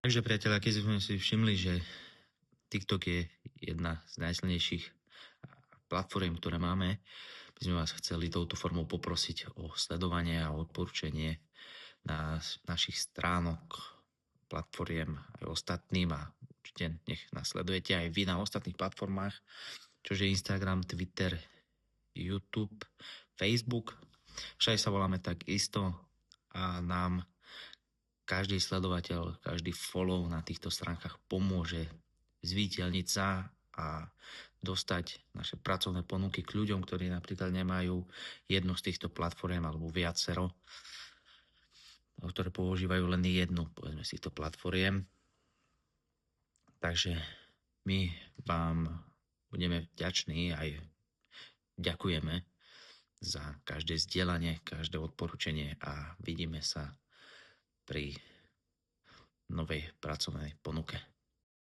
Takže priatelia, keď sme si všimli, že TikTok je jedna z najsilnejších platform, ktoré máme, by sme vás chceli touto formou poprosiť o sledovanie a odporúčanie na našich stránok, platformiem aj ostatným a určite nech nás sledujete aj vy na ostatných platformách, čože Instagram, Twitter, YouTube, Facebook. Všade sa voláme tak isto a nám každý sledovateľ, každý follow na týchto stránkach pomôže zviditeľniť sa a dostať naše pracovné ponuky k ľuďom, ktorí napríklad nemajú jednu z týchto platform alebo viacero, ktoré používajú len jednu, povedzme, z týchto platform. Takže my vám budeme vďační aj ďakujeme za každé zdieľanie, každé odporúčanie a vidíme sa pri novej pracovnej ponuke.